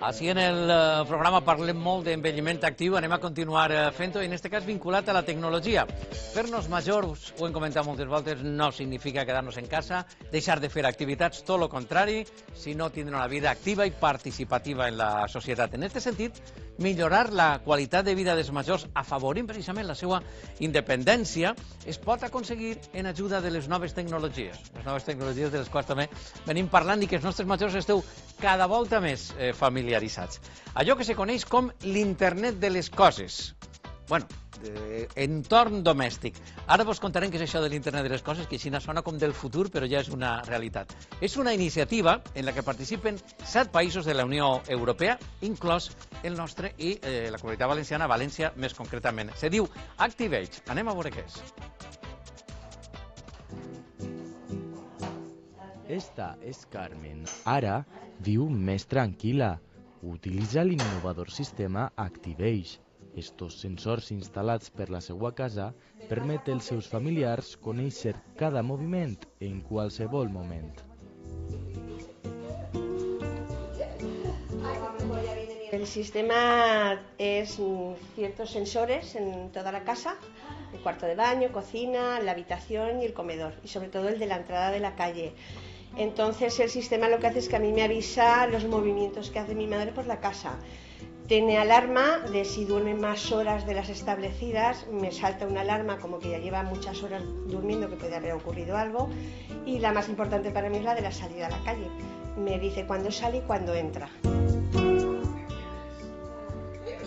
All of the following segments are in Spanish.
Així en el programa parlem molt d'envelliment actiu, anem a continuar fent-ho, en aquest cas vinculat a la tecnologia. Fer-nos majors, ho hem comentat moltes voltes, no significa quedar-nos en casa, deixar de fer activitats, tot el contrari, sinó tindre una vida activa i participativa en la societat. En aquest sentit, millorar la qualitat de vida dels majors, afavorint precisament la seva independència, es pot aconseguir en ajuda de les noves tecnologies. Les noves tecnologies de les quals també venim parlant i que els nostres majors esteu cada volta més familiaritzats. Allò que se coneix com l'internet de les coses. Bueno, entorn domèstic. Ara vos contarem què és això de l'internet de les coses, que així sona com del futur, però ja és una realitat. És una iniciativa en la que participen 7 països de la Unió Europea, inclòs el nostre i la Comunitat Valenciana, València més concretament. Se diu Activage. Anem a veure què és. Esta és Carmen. Ara viu més tranquil·la. Utilitza l'innovador sistema Activage. Estos sensors instal·lats per la seva casa permeten als seus familiars conèixer cada moviment en qualsevol moment. El sistema es ciertos sensores en toda la casa, el cuarto de baño, cocina, la habitación y el comedor, y sobre todo el de la entrada de la calle. Entonces el sistema lo que hace es que a mí me avisa los movimientos que hace mi madre por la casa. Tiene alarma de si duerme más horas de las establecidas, me salta una alarma como que ya lleva muchas horas durmiendo, que puede haber ocurrido algo, y la más importante para mí es la de la salida a la calle. Me dice cuándo sale y cuándo entra.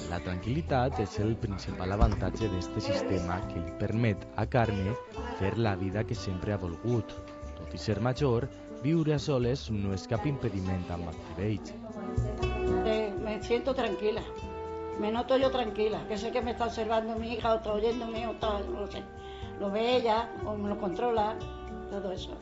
La tranquil·litat és el principal avantatge d'aquest sistema que li permet a Carme fer la vida que sempre ha volgut. Tot i ser major, viure a soles no és cap impediment amb Activage. Me siento tranquila, me noto yo tranquila, que sé que me está observando mi hija o está oyéndome o está, no lo sé, lo ve ella o me lo controla, todo eso.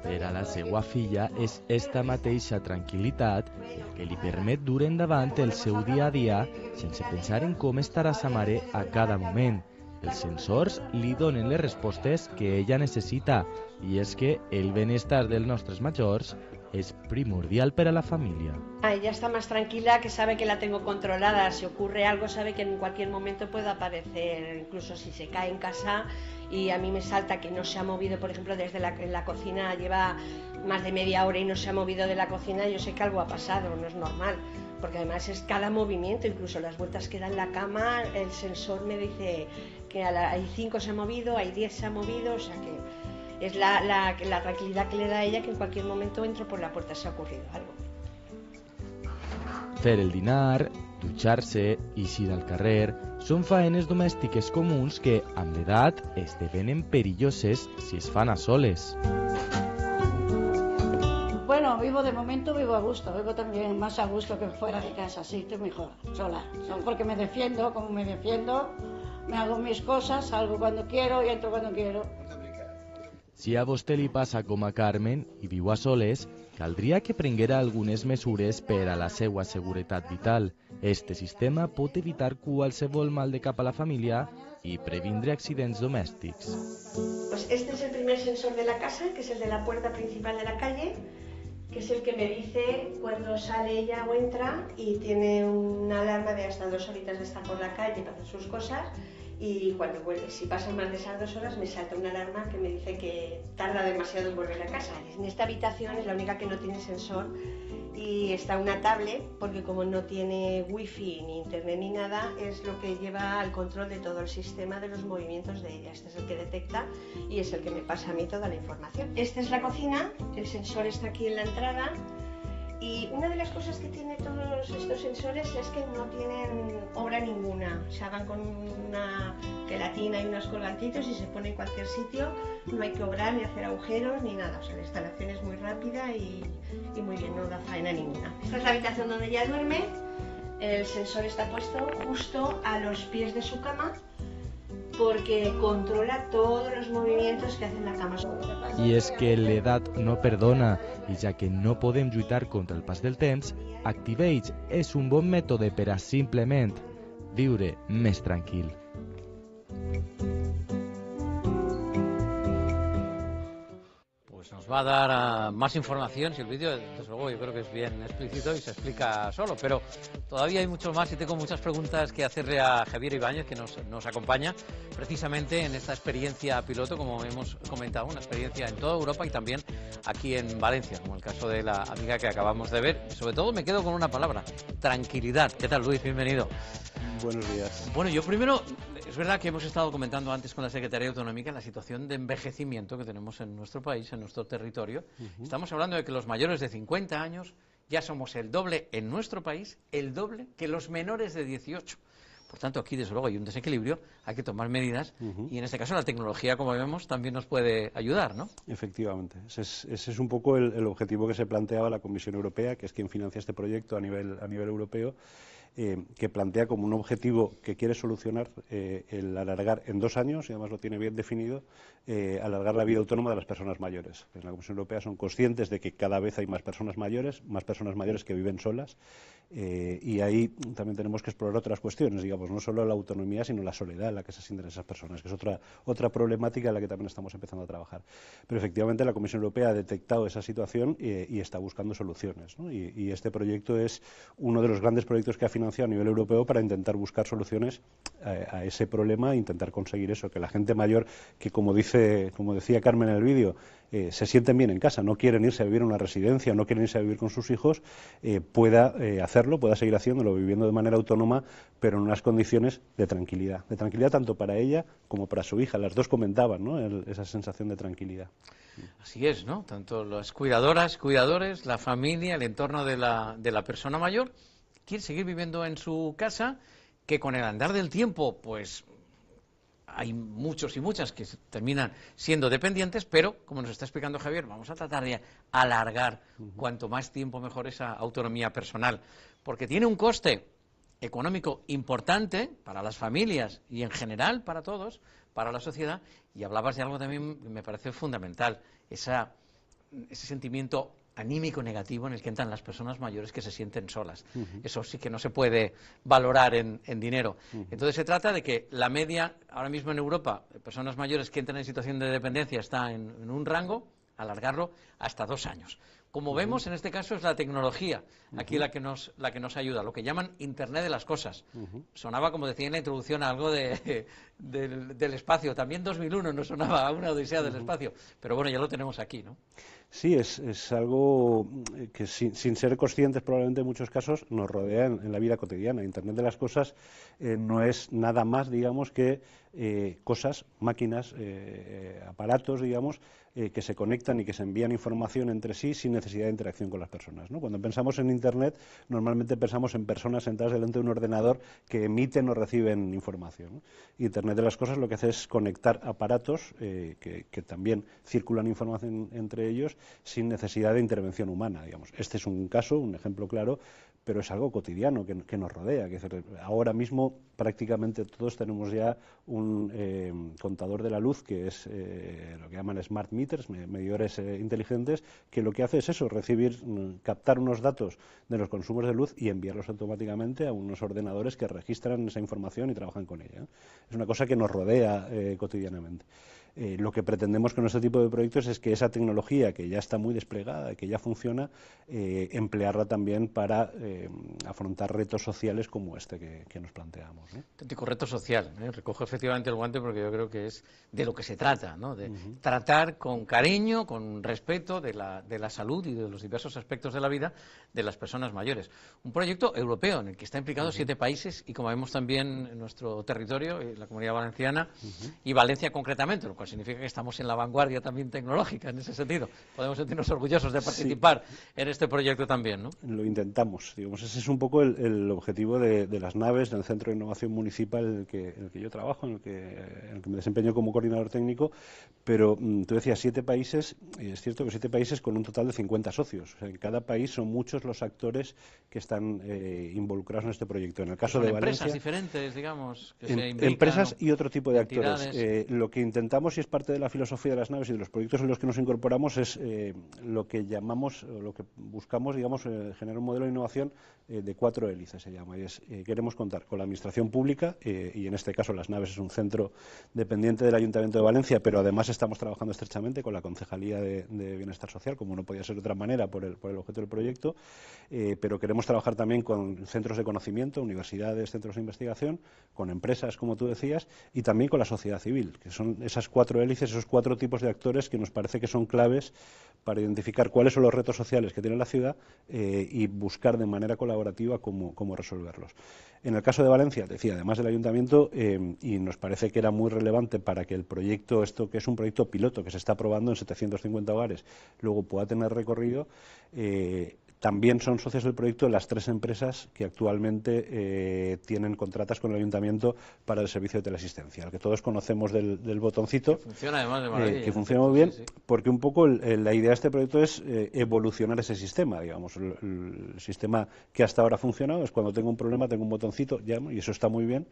Per a la seva filla és esta mateixa tranquil·litat la que li permet dur endavant el seu dia a dia sense pensar en com estarà sa mare a cada moment. Els sensors li donen les respostes que ella necessita i és que el benestar dels nostres majors es primordial para la familia. Ella está más tranquila, que sabe que la tengo controlada. Si ocurre algo, sabe que en cualquier momento puede aparecer, incluso si se cae en casa y a mí me salta que no se ha movido, por ejemplo, desde la cocina, lleva más de media hora y no se ha movido de la cocina, yo sé que algo ha pasado, no es normal. Porque además es cada movimiento, incluso las vueltas que da en la cama, el sensor me dice que hay 5 se ha movido, hay 10 se ha movido, o sea que es la tranquilidad que le da a ella, que en cualquier momento entro por la puerta si ha ocurrido algo. Fer el dinar, dutxar-se, eixir al carrer, són faenes domèstiques comuns que, amb l'edat, esdevenen perilloses si es fan a soles. Bueno, de momento vivo a gusto, vivo también más a gusto que fuera de casa, sí, estoy mejor, sola. Porque me defiendo, como me defiendo, me hago mis cosas, salgo cuando quiero y entro cuando quiero. Si a vostè li passa com a Carmen i viu a soles, caldria que prenguera algunes mesures per a la seva seguretat vital. Este sistema pot evitar qualsevol mal de cap a la família y previndre accidents domèstics. Pues este es el primer sensor de la casa, que es el de la puerta principal de la calle, que es el que me dice cuando sale ella o entra, y tiene una alarma de hasta 2 horitas de estar por la calle para hacer sus cosas, y cuando vuelve, si pasan más de esas 2 horas, me salta una alarma que me dice que tarda demasiado en volver a casa. En esta habitación es la única que no tiene sensor y está una tablet, porque como no tiene wifi ni internet ni nada, es lo que lleva al control de todo el sistema de los movimientos de ella. Este es el que detecta y es el que me pasa a mí toda la información. Esta es la cocina, el sensor está aquí en la entrada. Y una de las cosas que tiene todos estos sensores es que no tienen obra ninguna. Se hagan con una gelatina y unos colgantitos y se pone en cualquier sitio. No hay que obrar ni hacer agujeros ni nada. O sea, la instalación es muy rápida y muy bien, no da faena ninguna. Esta es la habitación donde ella duerme. El sensor está puesto justo a los pies de su cama, porque controla todos los movimientos que hace en la cama. I és que l'edat no perdona, i ja que no podem lluitar contra el pas del temps, Activage és un bon mètode per a simplement viure més tranquil. Pues nos Nos va a dar más información, si el vídeo, desde luego, yo creo que es bien explícito y se explica solo, pero todavía hay mucho más y tengo muchas preguntas que hacerle a Javier Ibáñez, que nos acompaña precisamente en esta experiencia piloto, como hemos comentado, una experiencia en toda Europa y también aquí en Valencia, como el caso de la amiga que acabamos de ver. Sobre todo me quedo con una palabra: tranquilidad. ¿Qué tal, Luis? Bienvenido. Buenos días. Bueno, yo primero, es verdad que hemos estado comentando antes con la Secretaría Autonómica la situación de envejecimiento que tenemos en nuestro país, en nuestro territorio. Estamos hablando de que los mayores de 50 años ya somos el doble en nuestro país, el doble que los menores de 18. Por tanto, aquí desde luego hay un desequilibrio, hay que tomar medidas y en este caso la tecnología, como vemos, también nos puede ayudar, ¿no? Efectivamente, ese es un poco el objetivo que se planteaba la Comisión Europea, que es quien financia este proyecto a nivel europeo, que plantea como un objetivo que quiere solucionar el alargar en 2 años, y además lo tiene bien definido, alargar la vida autónoma de las personas mayores. En la Comisión Europea son conscientes de que cada vez hay más personas mayores que viven solas, y ahí también tenemos que explorar otras cuestiones, digamos, no solo la autonomía, sino la soledad en la que se sienten esas personas, que es otra problemática en la que también estamos empezando a trabajar. Pero efectivamente la Comisión Europea ha detectado esa situación y está buscando soluciones, ¿no? Y este proyecto es uno de los grandes proyectos que ha financiado a nivel europeo para intentar buscar soluciones a ese problema e intentar conseguir eso, que la gente mayor, que como decía Carmen en el vídeo, se sienten bien en casa, no quieren irse a vivir a una residencia, no quieren irse a vivir con sus hijos, pueda hacerlo, pueda seguir haciéndolo, viviendo de manera autónoma, pero en unas condiciones de tranquilidad tanto para ella como para su hija. Las dos comentaban, ¿no?, esa sensación de tranquilidad. Así es, ¿no? Tanto las cuidadoras, cuidadores, la familia, el entorno de la persona mayor quiere seguir viviendo en su casa, que con el andar del tiempo, pues hay muchos y muchas que terminan siendo dependientes, pero, como nos está explicando Javier, vamos a tratar de alargar cuanto más tiempo mejor esa autonomía personal, porque tiene un coste económico importante para las familias y en general para todos, para la sociedad, y hablabas de algo también que me parece fundamental, ese sentimiento anímico negativo en el que entran las personas mayores que se sienten solas. Eso sí que no se puede valorar en dinero. Entonces se trata de que la media, ahora mismo en Europa, de personas mayores que entran en situación de dependencia está en un rango, alargarlo hasta 2 años. Como vemos, en este caso es la tecnología aquí la que nos ayuda, lo que llaman Internet de las cosas. Sonaba, como decía en la introducción, a algo del espacio. También 2001 nos sonaba a una odisea del espacio, pero bueno, ya lo tenemos aquí, ¿no? Sí, es algo que sin ser conscientes probablemente en muchos casos nos rodea en la vida cotidiana. Internet de las cosas no es nada más, digamos, que cosas, máquinas, aparatos, digamos, que se conectan y que se envían información entre sí sin necesidad de interacción con las personas, ¿no? Cuando pensamos en Internet, normalmente pensamos en personas sentadas delante de un ordenador que emiten o reciben información, ¿no? Internet de las cosas lo que hace es conectar aparatos que también circulan información entre ellos sin necesidad de intervención humana, digamos. Este es un caso, un ejemplo claro, pero es algo cotidiano que nos rodea. Ahora mismo prácticamente todos tenemos ya un contador de la luz, que es lo que llaman smart meters, medidores inteligentes, que lo que hace es eso, captar unos datos de los consumos de luz y enviarlos automáticamente a unos ordenadores que registran esa información y trabajan con ella, ¿eh? Es una cosa que nos rodea cotidianamente. Lo que pretendemos con este tipo de proyectos es que esa tecnología, que ya está muy desplegada, que ya funciona, emplearla también para afrontar retos sociales como este que nos planteamos, ¿no? Auténtico reto social, ¿eh? Recojo efectivamente el guante porque yo creo que es de lo que se trata, ¿no? De tratar con cariño, con respeto de la salud y de los diversos aspectos de la vida de las personas mayores. Un proyecto europeo en el que está implicado 7 países y, como vemos también en nuestro territorio, la Comunidad Valenciana y Valencia concretamente, lo cual significa que estamos en la vanguardia también tecnológica en ese sentido. Podemos sentirnos orgullosos de participar en este proyecto también, ¿no? Lo intentamos, digamos, ese es un poco el objetivo de las naves del Centro de Innovación Municipal en el que yo trabajo, en el que me desempeño como coordinador técnico, pero tú decías 7 países, y es cierto que 7 países con un total de 50 socios. O sea, en cada país son muchos los actores que están involucrados en este proyecto. En el caso de Valencia, empresas diferentes, digamos, que se implican, empresas y otro tipo de actores. Lo que intentamos y es parte de la filosofía de las naves y de los proyectos en los que nos incorporamos, es lo que llamamos, o lo que buscamos, digamos, generar un modelo de innovación de 4 hélices, se llama, y es queremos contar con la administración pública, y en este caso Las Naves es un centro dependiente del Ayuntamiento de Valencia, pero además estamos trabajando estrechamente con la Concejalía de Bienestar Social, como no podía ser de otra manera por el objeto del proyecto, pero queremos trabajar también con centros de conocimiento, universidades, centros de investigación, con empresas, como tú decías, y también con la sociedad civil, que son esas 4 hélices, esos 4 tipos de actores que nos parece que son claves para identificar cuáles son los retos sociales que tiene la ciudad y buscar de manera colaborativa cómo resolverlos. En el caso de Valencia, decía, además del Ayuntamiento, y nos parece que era muy relevante para que el proyecto, esto que es un proyecto piloto que se está probando en 750 hogares, luego pueda tener recorrido, también son socios del proyecto las 3 empresas que actualmente tienen contratas con el Ayuntamiento para el servicio de teleasistencia, el que todos conocemos del botoncito, que funciona además de maravilla, que funciona muy bien, sí. porque un poco la idea de este proyecto es evolucionar ese sistema, digamos, el sistema que hasta ahora ha funcionado es cuando tengo un problema, tengo un botoncito, llamo, y eso está muy bien.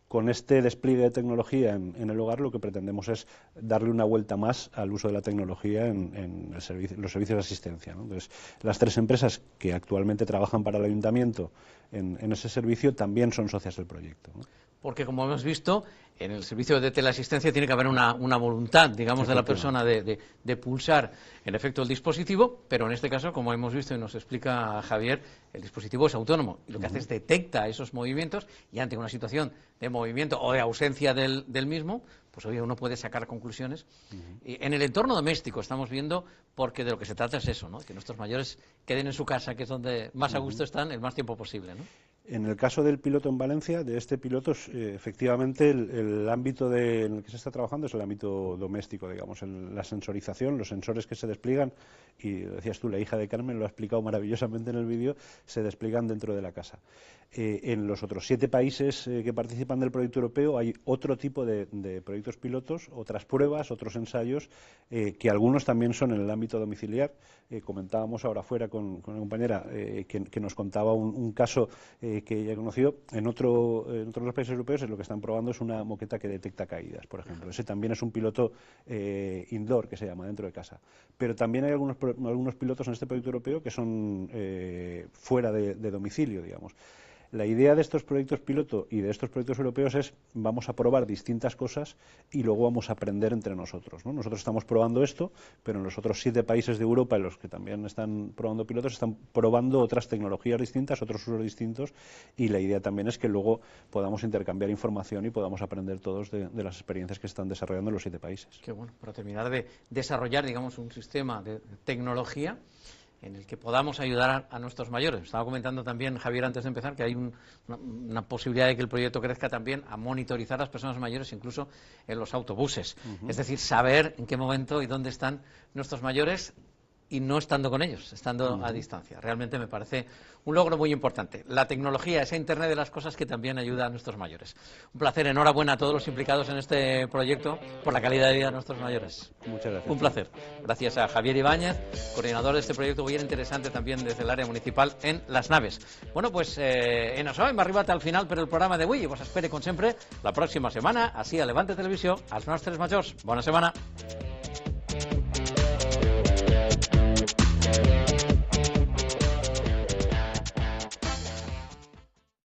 Con este despliegue de tecnología en el hogar, lo que pretendemos es darle una vuelta más al uso de la tecnología en los servicios de asistencia, ¿no? Entonces, las 3 empresas que actualmente trabajan para el Ayuntamiento en ese servicio también son socias del proyecto, ¿no? Porque, como hemos visto, en el servicio de teleasistencia tiene que haber una voluntad, digamos, de la persona de pulsar, en efecto, el dispositivo, pero en este caso, como hemos visto y nos explica Javier, el dispositivo es autónomo y lo que hace es detecta esos movimientos y ante una situación de movimiento o de ausencia del mismo, pues obvio uno puede sacar conclusiones. Y en el entorno doméstico estamos viendo, porque de lo que se trata es eso, ¿no? Que nuestros mayores queden en su casa, que es donde más a gusto están, el más tiempo posible, ¿no? En el caso del piloto en Valencia, de este piloto, efectivamente el ámbito en el que se está trabajando es el ámbito doméstico, digamos, en la sensorización, los sensores que se despliegan, y decías tú, la hija de Carmen lo ha explicado maravillosamente en el vídeo, se despliegan dentro de la casa. En los otros 7 países que participan del proyecto europeo hay otro tipo de proyectos pilotos, otras pruebas, otros ensayos, que algunos también son en el ámbito domiciliar. Comentábamos ahora fuera con una compañera que nos contaba un caso que ella conoció en otros países europeos. Lo que están probando es una moqueta que detecta caídas, por ejemplo. Ese también es un piloto indoor, que se llama, dentro de casa. Pero también hay algunos pilotos en este proyecto europeo que son fuera de domicilio, digamos. La idea de estos proyectos piloto y de estos proyectos europeos es vamos a probar distintas cosas y luego vamos a aprender entre nosotros, ¿no? Nosotros estamos probando esto, pero en los otros 7 países de Europa en los que también están probando pilotos están probando otras tecnologías distintas, otros usos distintos, y la idea también es que luego podamos intercambiar información y podamos aprender todos de las experiencias que están desarrollando en los 7 países. Qué bueno, para terminar de desarrollar, digamos, un sistema de tecnología en el que podamos ayudar a nuestros mayores. Estaba comentando también, Javier, antes de empezar, que hay una posibilidad de que el proyecto crezca también a monitorizar a las personas mayores, incluso en los autobuses. Es decir, saber en qué momento y dónde están nuestros mayores y no estando con ellos, estando a distancia. Realmente me parece un logro muy importante. La tecnología, esa Internet de las cosas que también ayuda a nuestros mayores. Un placer, enhorabuena a todos los implicados en este proyecto por la calidad de vida de nuestros mayores. Muchas gracias. Un placer. Gracias a Javier Ibáñez, coordinador de este proyecto muy interesante también desde el área municipal en Las Naves. Bueno, pues en això hem arribat al final per el programa d'avui i vos espere, com sempre, la pròxima setmana, així a Levante Televisió, als nostres majors. Bona setmana.